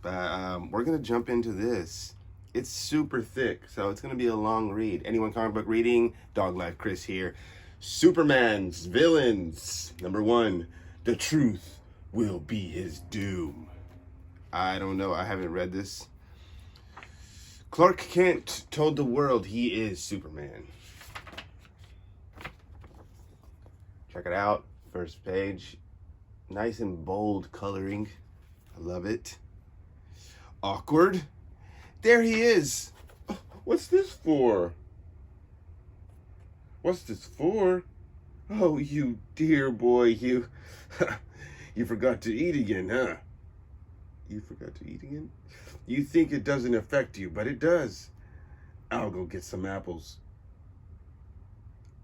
But we're going to jump into this. It's super thick, so it's going to be a long read. Anyone comic book reading? DogLifeChris here. Superman's Villains. Number 1. The truth will be his doom. I don't know. I haven't read this. Clark Kent told the world he is Superman. Check it out. First page. Nice and bold coloring. I love it. Awkward. There he is. What's this for? What's this for? Oh, you dear boy, you you forgot to eat again, huh? You forgot to eat again? You think it doesn't affect you, but it does. I'll go get some apples.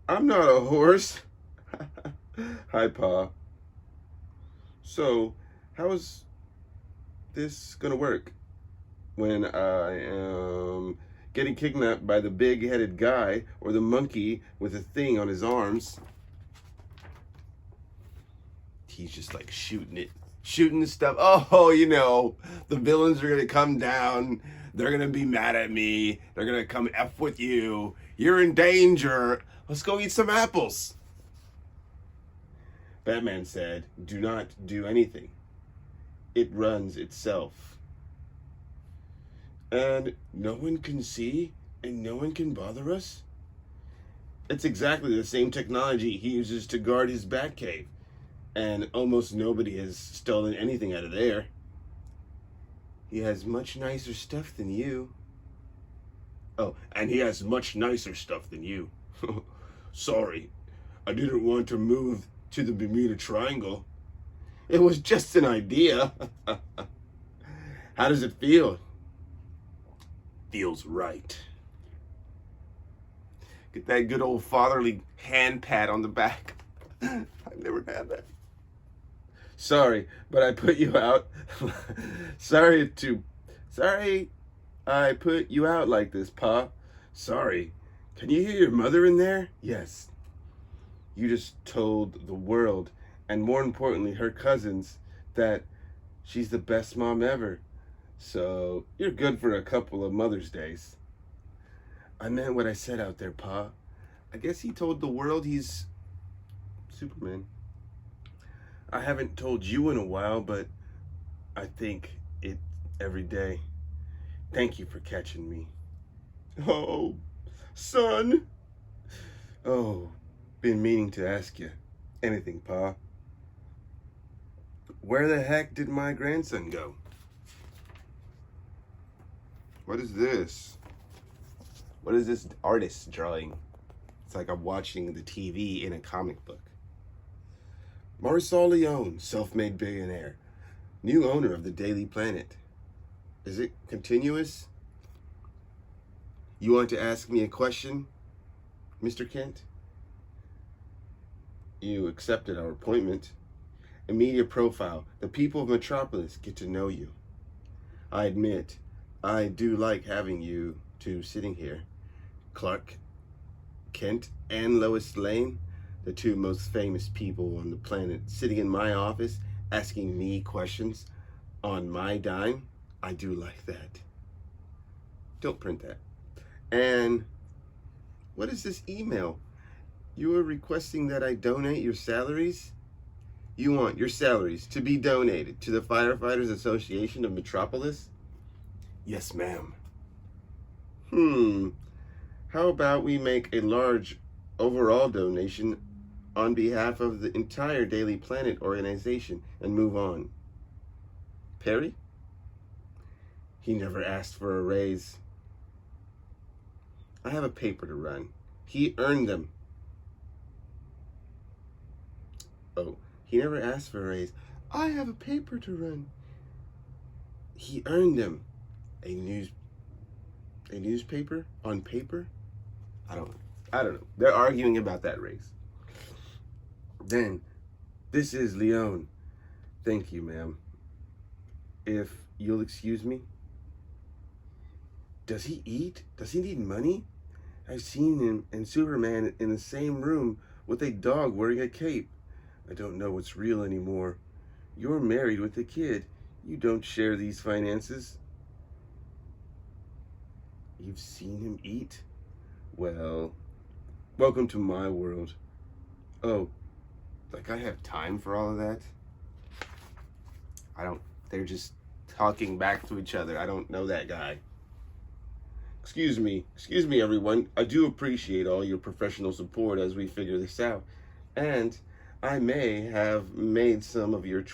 I'm not a horse. Hi, Pa. So, how's this gonna work when I am getting kidnapped by the big-headed guy or the monkey with a thing on his arms? He's just like shooting the stuff. Oh, you know, the villains are gonna come down. They're gonna be mad at me. They're gonna come F with you. You're in danger. Let's go eat some apples. Batman said, do not do anything. It runs itself. And no one can see and no one can bother us? It's exactly the same technology he uses to guard his Batcave. And almost nobody has stolen anything out of there. He has much nicer stuff than you. Oh, and he has much nicer stuff than you. Sorry, I didn't want to move to the Bermuda Triangle. It was just an idea. How does it feel? Feels right. Get that good old fatherly hand pat on the back. I've never had that. Sorry, but I put you out. Sorry I put you out like this, Pa. Sorry. Can you hear your mother in there? Yes. You just told the world, and more importantly, her cousins, that she's the best mom ever. So you're good for a couple of Mother's Days. I meant what I said out there, Pa. I guess he told the world he's Superman. I haven't told you in a while, but I think it every day. Thank you for catching me. Oh, son. Oh, been meaning to ask you. Anything, Pa. Where the heck did my grandson go? What is this? What is this artist drawing? It's like I'm watching the TV in a comic book. Marisol Leone, self-made billionaire, new owner of the Daily Planet. Is it continuous? You want to ask me a question, Mr. Kent? You accepted our appointment. A media profile. The people of Metropolis get to know you. I admit, I do like having you two sitting here. Clark Kent and Lois Lane, the two most famous people on the planet, sitting in my office, asking me questions on my dime. I do like that. Don't print that. And what is this email? You are requesting that I donate your salaries? You want your salaries to be donated to the Firefighters Association of Metropolis? Yes, ma'am. How about we make a large overall donation on behalf of the entire Daily Planet organization and move on? Perry? He never asked for a raise. I have a paper to run. He earned them. Oh, he never asked for a raise. I have a paper to run. He earned them. A newspaper on paper? I don't know. They're arguing about that raise. Then, this is Leone. Thank you, ma'am. If you'll excuse me. Does he eat? Does he need money? I've seen him and Superman in the same room with a dog wearing a cape. I don't know what's real anymore. You're married with a kid. You don't share these finances. You've seen him eat? Well, welcome to my world. Oh, like I have time for all of that? They're just talking back to each other. I don't know that guy. Excuse me everyone. I do appreciate all your professional support as we figure this out. And I may have made some of your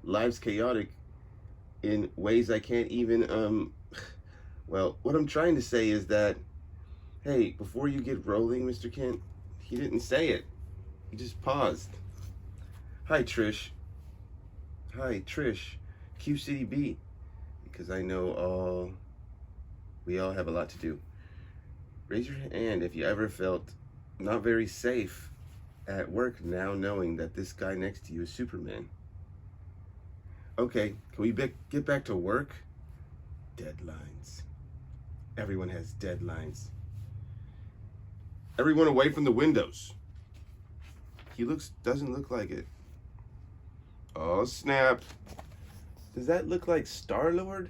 lives chaotic in ways I can't even, well, what I'm trying to say is that, hey, before you get rolling, Mr. Kent, he didn't say it. He just paused. Hi, Trish. Hi, Trish. QCDB. Because I know we all have a lot to do. Raise your hand if you ever felt not very safe at work now knowing that this guy next to you is Superman. Okay, can we get back to work? Deadlines. Everyone has deadlines. Everyone away from the windows. He doesn't look like it. Oh, snap. Does that look like Star-Lord?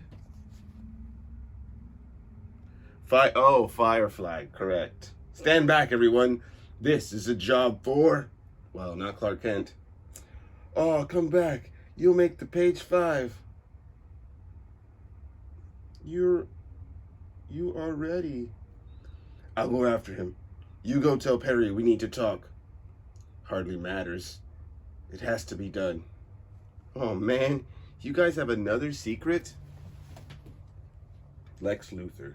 Firefly, correct. Stand back, everyone. This is a job for, well, not Clark Kent. Oh, come back. You'll make the page 5. You are ready. I'll go after him. You go tell Perry we need to talk. Hardly matters. It has to be done. Oh, man. You guys have another secret? Lex Luthor.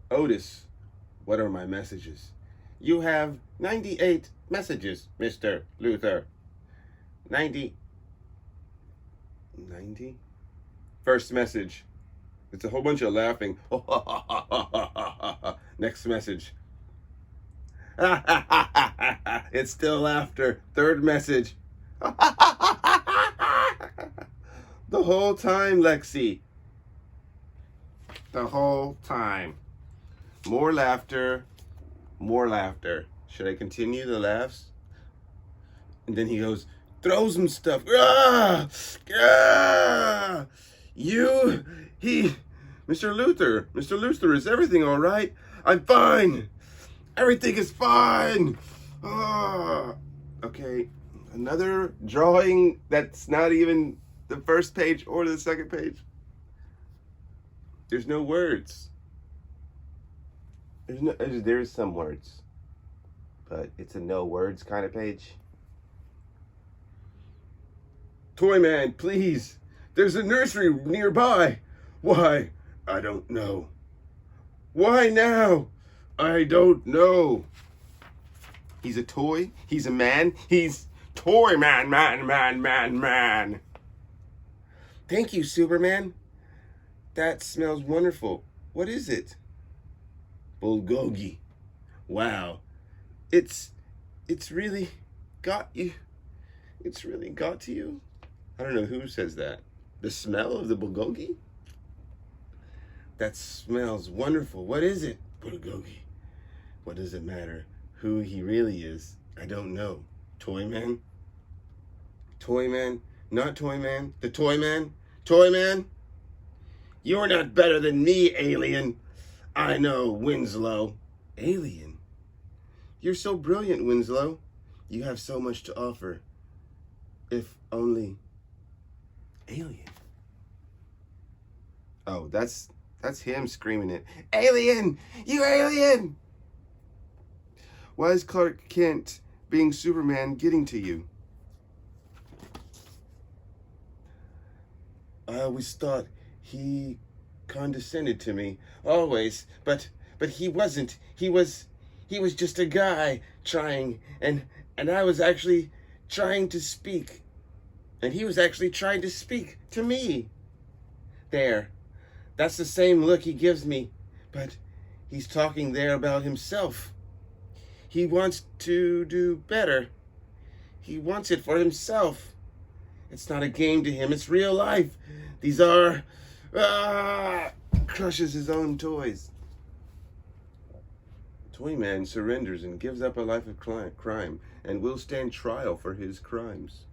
Otis, what are my messages? You have 98 messages, Mr. Luthor. 90? First message. It's a whole bunch of laughing. Next message. It's still laughter. Third message. The whole time, Lexi. The whole time. More laughter. More laughter. Should I continue the laughs? And then he goes, throws him stuff. Ah! Ah! Mr. Luthor, is everything all right? I'm fine. Everything is fine. Ah! Okay, another drawing that's not even the first page or the second page. There's no words. There's some words, but it's a no words kind of page. Toy man, please. There's a nursery nearby. Why? I don't know. Why now? I don't know. He's a toy. He's a man. He's toy man. Thank you, Superman. That smells wonderful. What is it? Bulgogi. Wow. It's really got you. It's really got to you. I don't know who says that. The smell of the bulgogi? That smells wonderful. What is it, bulgogi? What does it matter who he really is? I don't know. Toy man? Toy man? Not toy man? The toy man? Toy man? You're not better than me, alien. I know, Winslow. Alien? You're so brilliant, Winslow. You have so much to offer. If only... Alien. Oh, that's him screaming it. Alien! You alien! Why is Clark Kent being Superman getting to you? I always thought he condescended to me. Always. But he wasn't. He was just a guy trying, and I was actually trying to speak. And he was actually trying to speak to me. There. That's the same look he gives me. But he's talking there about himself. He wants to do better. He wants it for himself. It's not a game to him. It's real life. These are... crushes his own toys. Toyman surrenders and gives up a life of crime and will stand trial for his crimes.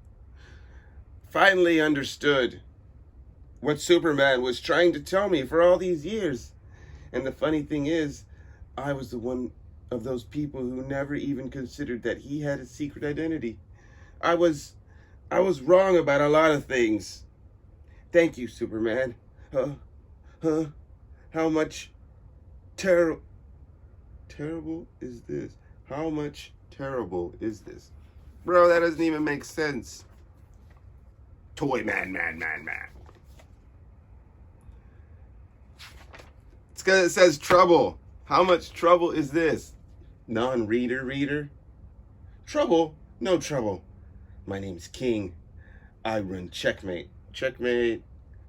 finally understood what Superman was trying to tell me for all these years. And the funny thing is, I was the one of those people who never even considered that he had a secret identity. I was wrong about a lot of things. Thank you, Superman. How much terrible is this? How much terrible is this? Bro, that doesn't even make sense. Toy man. It's because it says trouble. How much trouble is this? Non-reader? Trouble? No trouble. My name's King. I run Checkmate. Checkmate.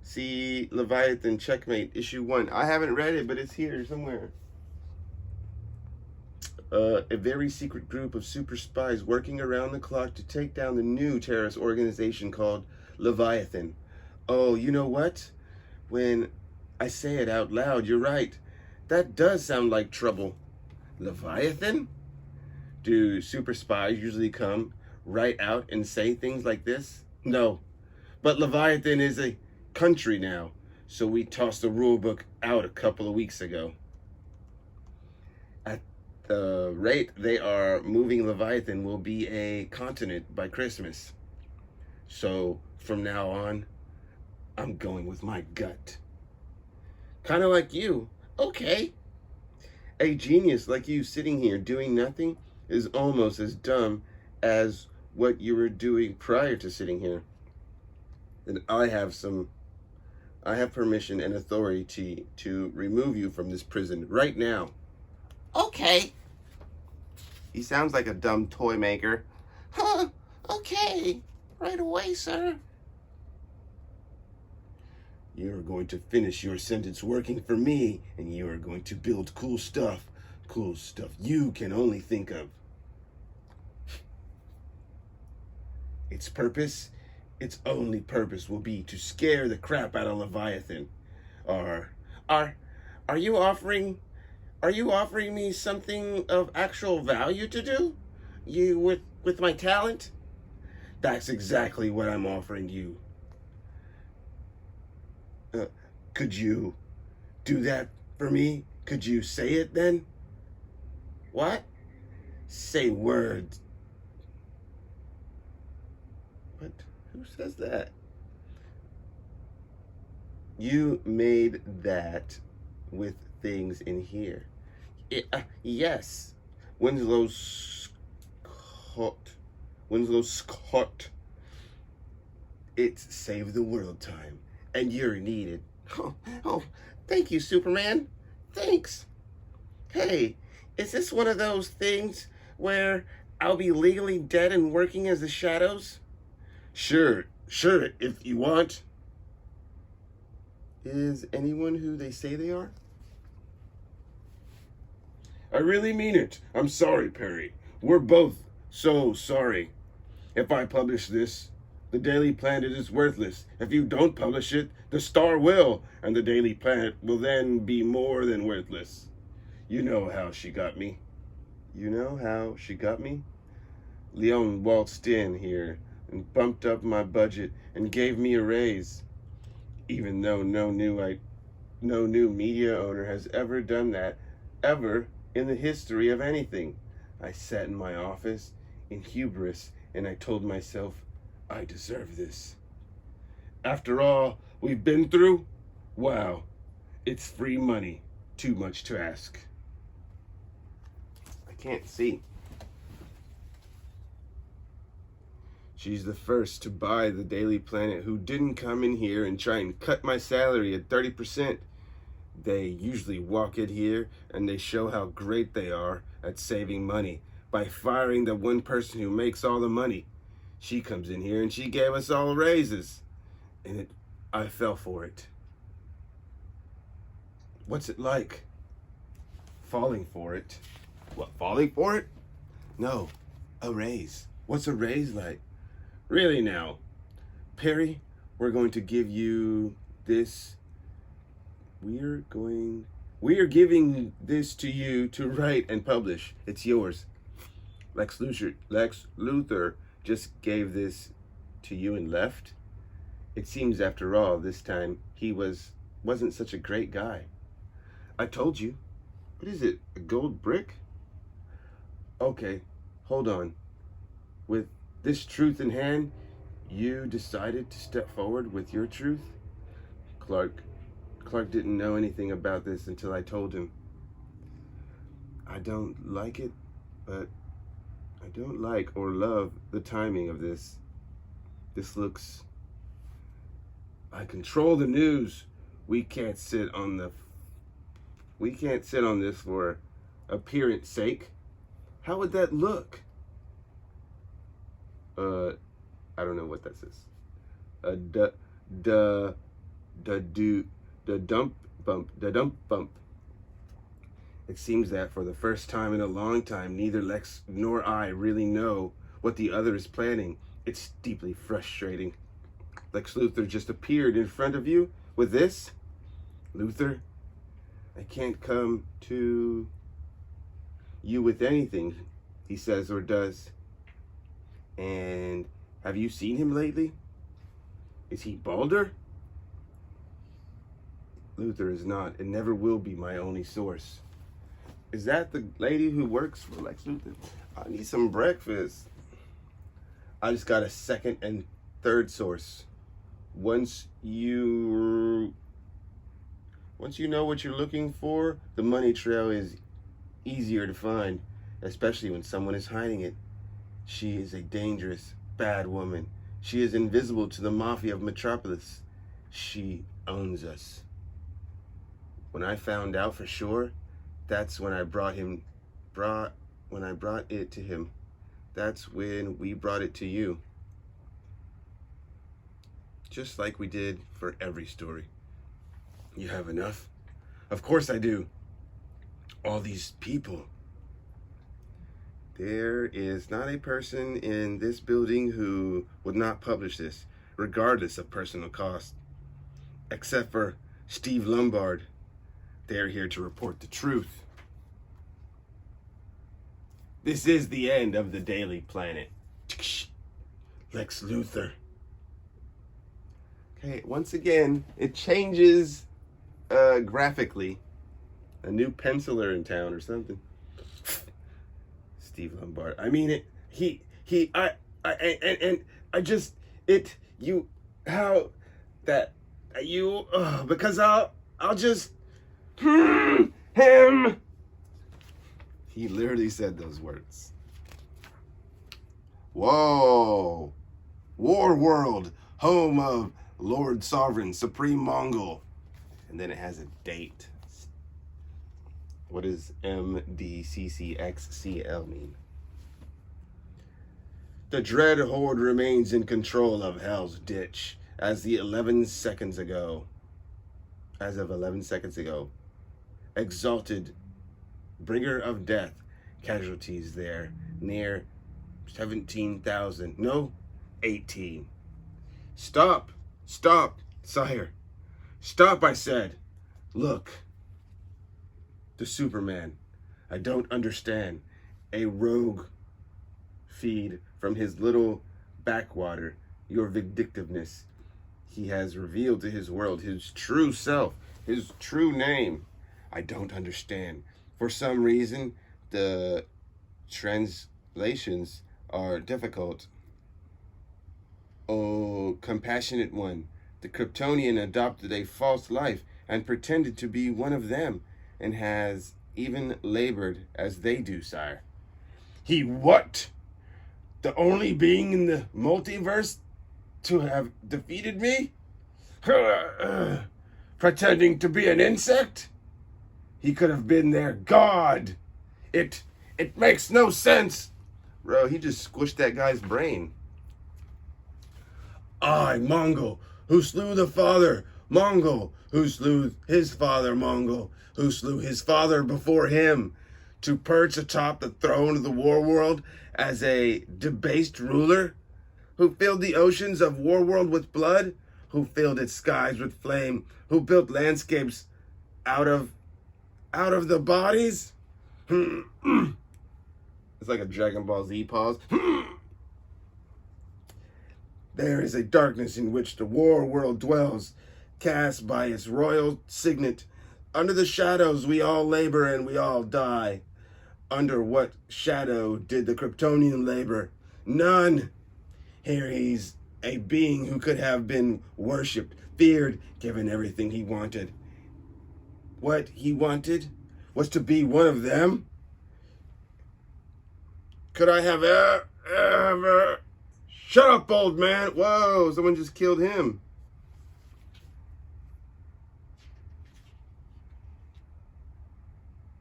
See Leviathan Checkmate issue 1. I haven't read it, but it's here somewhere. A very secret group of super spies working around the clock to take down the new terrorist organization called Leviathan. Oh, you know what? When I say it out loud, you're right. That does sound like trouble. Leviathan? Do super spies usually come right out and say things like this? No. But Leviathan is a country now, so we tossed the rule book out a couple of weeks ago. At the rate they are moving, Leviathan will be a continent by Christmas. So from now on, I'm going with my gut. Kind of like you. Okay. A genius like you sitting here doing nothing is almost as dumb as what you were doing prior to sitting here. And I have permission and authority to remove you from this prison right now. Okay. He sounds like a dumb toy maker. Huh, okay. Right away, sir. You're going to finish your sentence working for me, and you are going to build cool stuff you can only think of. Its only purpose will be to scare the crap out of Leviathan. Are you offering me something of actual value to do? With my talent? That's exactly what I'm offering you. Could you do that for me? Could you say it then? What? Say words. What? Who says that? You made that with things in here. Yes. Winslow Scott. It's save the world time, and you're needed. Oh, thank you, Superman. Thanks. Hey, is this one of those things where I'll be legally dead and working as the shadows? Sure, if you want. Is anyone who they say they are? I really mean it. I'm sorry, Perry. We're both so sorry. If I publish this, the Daily Planet is worthless. If you don't publish it, the Star will, and the Daily Planet will then be more than worthless. You know how she got me. Leon waltzed in here and bumped up my budget and gave me a raise. Even though no new media owner has ever done that, ever in the history of anything. I sat in my office in hubris and I told myself, I deserve this. After all we've been through, wow, it's free money. Too much to ask. I can't see. She's the first to buy the Daily Planet who didn't come in here and try and cut my salary at 30%. They usually walk in here and they show how great they are at saving money by firing the one person who makes all the money. She comes in here and she gave us all raises. And I fell for it. What's it like? Falling for it. What, falling for it? No, a raise. What's a raise like? Really now, Perry, we're going to give you this. We are giving this to you to write and publish. It's yours. Lex Luthor just gave this to you and left. It seems, after all, this time he wasn't such a great guy. I told you. What is it, a gold brick? Okay, hold on. With this truth in hand, you decided to step forward with your truth? Clark didn't know anything about this until I told him. I don't like it, but I don't like or love the timing of this. This looks... I control the news. We can't sit on this for appearance sake. How would that look? I don't know what that says. The dump bump. It seems that for the first time in a long time, neither Lex nor I really know what the other is planning. It's deeply frustrating. Lex Luthor just appeared in front of you with this. Luthor, I can't come to you with anything he says or does. And have you seen him lately? Is he balder? Luthor is not and never will be my only source. Is that the lady who works for Lex Luthor? I need some breakfast. I just got a second and third source. Once you know what you're looking for, the money trail is easier to find, especially when someone is hiding it. She is a dangerous, bad woman. She is invisible to the mafia of Metropolis. She owns us. When I found out for sure, that's when I brought it to him. That's when we brought it to you. Just like we did for every story. You have enough? Of course I do. All these people. There is not a person in this building who would not publish this, regardless of personal cost. Except for Steve Lombard. They're here to report the truth. This is the end of the Daily Planet. Lex Luthor. Okay, once again, it changes graphically. A new penciler in town or something. Steve Lombard. I mean it. Because I'll just him. He literally said those words. Whoa. War World, home of Lord Sovereign, Supreme Mongol. And then it has a date. What does MDCCXCL mean? The Dread Horde remains in control of Hell's Ditch as of 11 seconds ago. Exalted bringer of death, casualties there, near 17,000. No, 18. Stop, sire. Stop, I said. Look. The Superman. I don't understand. A rogue feed from his little backwater, your vindictiveness. He has revealed to his world his true self, his true name. I don't understand. For some reason, the translations are difficult. Oh, compassionate one. The Kryptonian adopted a false life and pretended to be one of them, and has even labored as they do, sire. He what? The only being in the multiverse to have defeated me? Pretending to be an insect? He could have been their god. It makes no sense. Bro, he just squished that guy's brain. I, Mongol, who slew the father, Mongol, who slew his father, Mongol, who slew his father before him, to perch atop the throne of the war world as a debased ruler, who filled the oceans of war world with blood, who filled its skies with flame, who built landscapes out of the bodies. It's like a Dragon Ball Z pause. There is a darkness in which the war world dwells, cast by its royal signet. Under the shadows we all labor and we all die. Under what shadow did the Kryptonian labor? None. Here he's a being who could have been worshipped, feared, given everything he wanted. What he wanted was to be one of them? Could I have ever... Shut up, old man! Whoa, someone just killed him.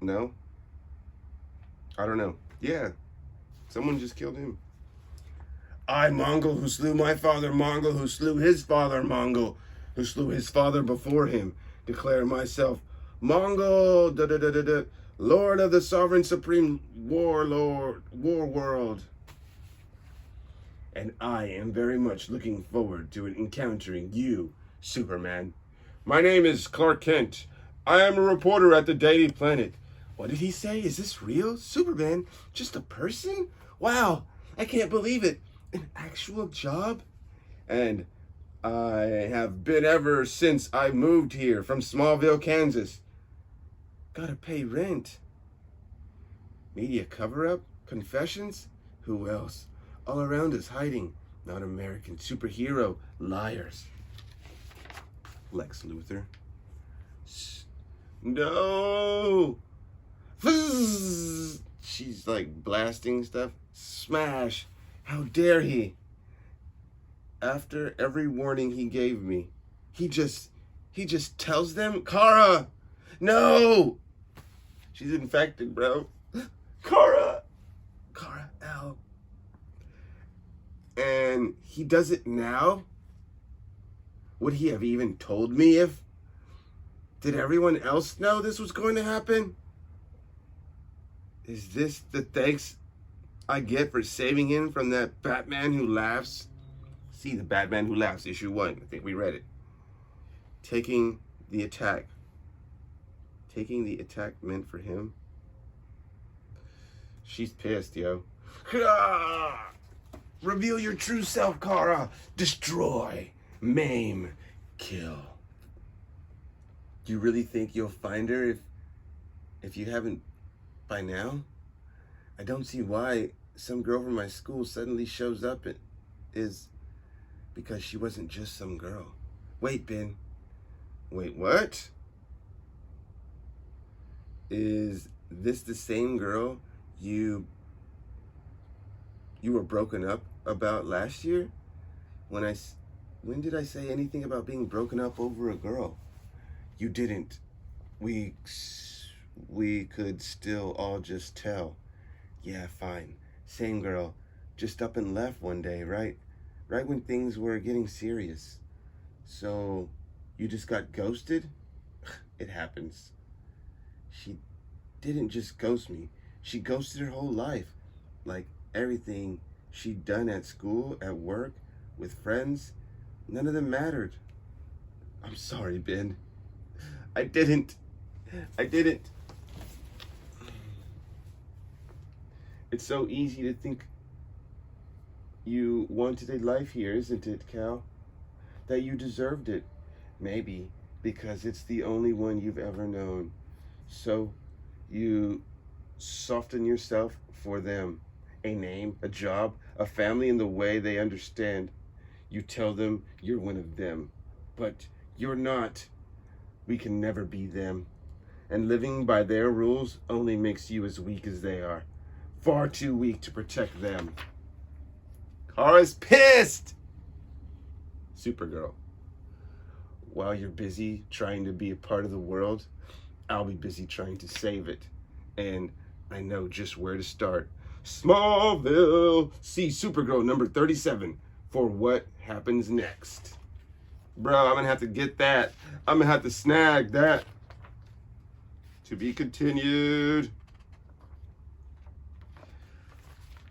No? I don't know. Yeah, someone just killed him. I, Mongol, who slew my father, Mongol, who slew his father, Mongol, who slew his father before him, declare myself Mongol, Lord of the sovereign supreme war world. And I am very much looking forward to encountering you, Superman. My name is Clark Kent. I am a reporter at the Daily Planet. What did he say? Is this real? Superman? Just a person? Wow, I can't believe it. An actual job? And I have been ever since I moved here from Smallville, Kansas. Gotta pay rent. Media cover-up? Confessions? Who else? All around us hiding. Not American superhero. Liars. Lex Luthor. No! Fizz! She's like blasting stuff. Smash! How dare he? After every warning he gave me, he just tells them, Kara! No! She's infected, bro. Kara! Kara L. And he does it now? Would he have even told me if... Did everyone else know this was going to happen? Is this the thanks I get for saving him from that Batman Who Laughs? See, the Batman Who Laughs, issue 1. I think we read it. Taking the attack. Taking the attack meant for him? She's pissed, yo. Reveal your true self, Kara. Destroy, maim, kill. Do you really think you'll find her if you haven't by now? I don't see why some girl from my school suddenly shows up is because she wasn't just some girl. Wait, Ben. Wait, what? Is this the same girl you were broken up about last year? When did I say anything about being broken up over a girl? You didn't. We could still all just tell. Yeah, fine. Same girl. Just up and left one day, right? Right when things were getting serious. So, you just got ghosted? It happens. She didn't just ghost me. She ghosted her whole life. Like everything she'd done at school, at work, with friends, none of them mattered. I'm sorry, Ben. I didn't. It's so easy to think you wanted a life here, isn't it, Cal? That you deserved it. Maybe because it's the only one you've ever known. So you soften yourself for them. A name, a job, a family in the way they understand. You tell them you're one of them. But you're not. We can never be them. And living by their rules only makes you as weak as they are. Far too weak to protect them. Kara's pissed! Supergirl. While you're busy trying to be a part of the world, I'll be busy trying to save it. And I know just where to start. Smallville! See Supergirl number 37 for what happens next. Bro, I'm gonna have to get that. I'm gonna have to snag that. To be continued.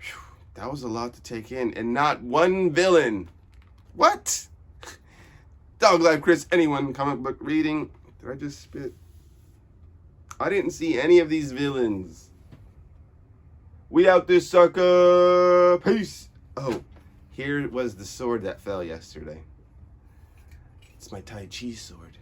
Whew, that was a lot to take in, and not one villain. What? DogLifeChris, anyone comic book reading? Did I just spit? I didn't see any of these villains. We out this sucker. Peace. Oh, Here was the sword that fell yesterday. It's my Tai Chi sword.